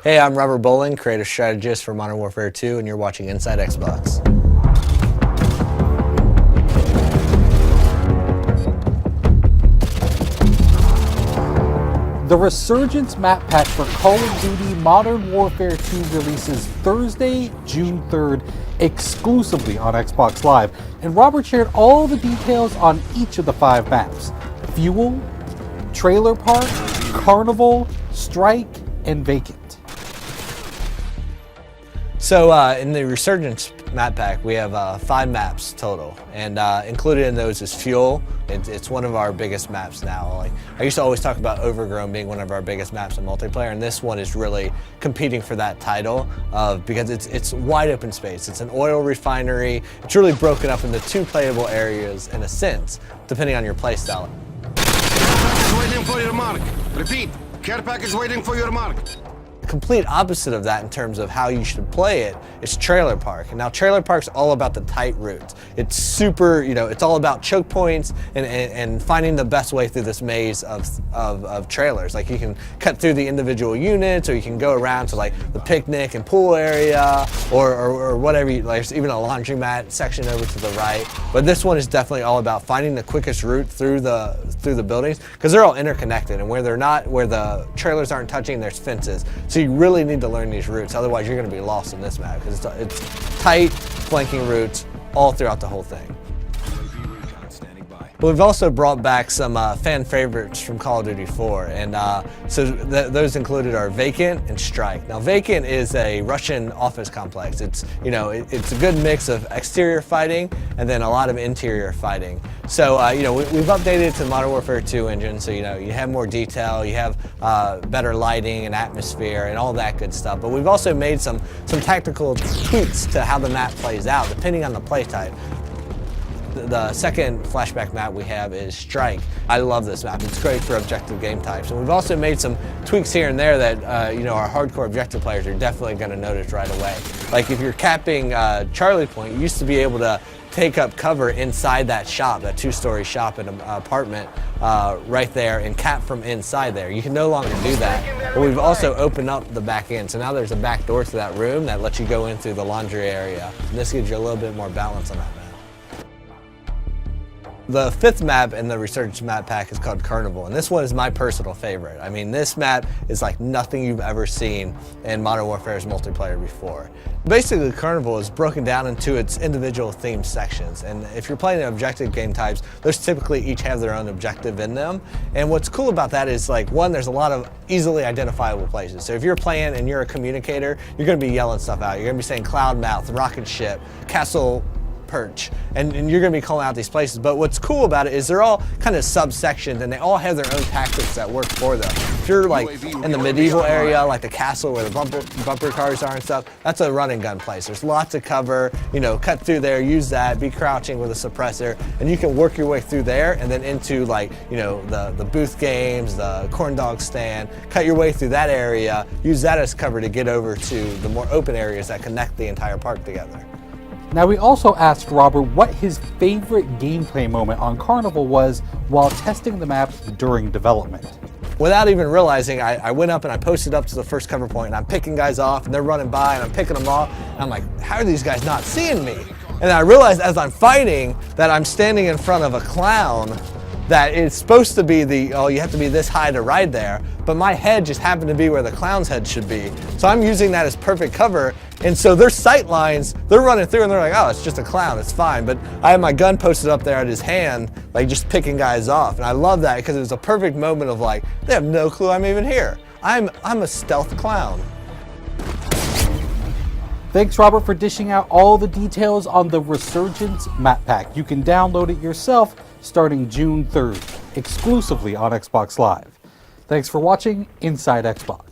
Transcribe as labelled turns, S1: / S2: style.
S1: Hey, I'm Robert Bowling, creative strategist for Modern Warfare 2, and you're watching Inside Xbox.
S2: The Resurgence map pack for Call of Duty Modern Warfare 2 releases Thursday, June 3rd, exclusively on Xbox Live, and Robert shared all the details on each of the 5 maps: Fuel, Trailer Park, Carnival, Strike, and Vacant.
S1: So in the Resurgence map pack, we have 5 maps total, and included in those is Fuel. It's one of our biggest maps now. Like, I used to always talk about Overgrown being one of our biggest maps in multiplayer, and this one is really competing for that title because it's wide open space. It's an oil refinery. It's really broken up into 2 playable areas in a sense, depending on your playstyle.
S3: Waiting for your mark. Repeat, care package waiting for your mark.
S1: Complete opposite of that in terms of how you should play it is Trailer Park. And now Trailer Park's all about the tight routes. It's super, it's all about choke points and finding the best way through this maze of trailers. Like, you can cut through the individual units, or you can go around to like the picnic and pool area, or whatever. Like, there's even a laundromat section over to the right. But this one is definitely all about finding the quickest route through the buildings, because they're all interconnected, and where the trailers aren't touching, there's fences. So you really need to learn these routes, otherwise you're going to be lost in this map, because it's tight, flanking routes all throughout the whole thing. But we've also brought back some fan favorites from Call of Duty 4, and those included are Vacant and Strike. Now, Vacant is a Russian office complex. It's it's a good mix of exterior fighting and then a lot of interior fighting. So we've updated it to the Modern Warfare 2 engine, so you have more detail, you have better lighting and atmosphere and all that good stuff. But we've also made some tactical tweaks to how the map plays out depending on the play type. The second flashback map we have is Strike. I love this map. It's great for objective game types. And we've also made some tweaks here and there that our hardcore objective players are definitely going to notice right away. Like, if you're capping Charlie Point, you used to be able to take up cover inside that shop, that 2-story shop in an apartment right there, and cap from inside there. You can no longer do that. But we've also opened up the back end. So now there's a back door to that room that lets you go in through the laundry area. And this gives you a little bit more balance on that map. The 5th map in the Resurgence map pack is called Carnival, and this one is my personal favorite. I mean, this map is like nothing you've ever seen in Modern Warfare's multiplayer before. Basically, Carnival is broken down into its individual themed sections, and if you're playing objective game types, those typically each have their own objective in them. And what's cool about that is, like, one, there's a lot of easily identifiable places. So if you're playing and you're a communicator, you're going to be yelling stuff out. You're going to be saying Cloudmouth, Rocket Ship, Castle Perch, and you're going to be calling out these places. But what's cool about it is they're all kind of subsections, and they all have their own tactics that work for them. If you're like in the medieval area, like the castle where the bumper cars are and stuff, that's a run and gun place. There's lots of cover, cut through there, use that, be crouching with a suppressor, and you can work your way through there and then into, like, the booth games, the corn dog stand, cut your way through that area, use that as cover to get over to the more open areas that connect the entire park together.
S2: Now, we also asked Robert what his favorite gameplay moment on Carnival was while testing the map during development.
S1: Without even realizing, I went up and I posted up to the first cover point, and I'm picking guys off, and they're running by, and I'm picking them off, and I'm like, how are these guys not seeing me? And I realized as I'm fighting that I'm standing in front of a clown that it's supposed to be you have to be this high to ride there, but my head just happened to be where the clown's head should be. So I'm using that as perfect cover, and so their sight lines, they're running through and they're like, oh, it's just a clown, it's fine. But I have my gun posted up there at his hand, like just picking guys off. And I love that because it was a perfect moment of, like, they have no clue I'm even here. I'm a stealth clown.
S2: Thanks, Robert, for dishing out all the details on the Resurgence map pack. You can download it yourself starting June 3rd, exclusively on Xbox Live. Thanks for watching Inside Xbox.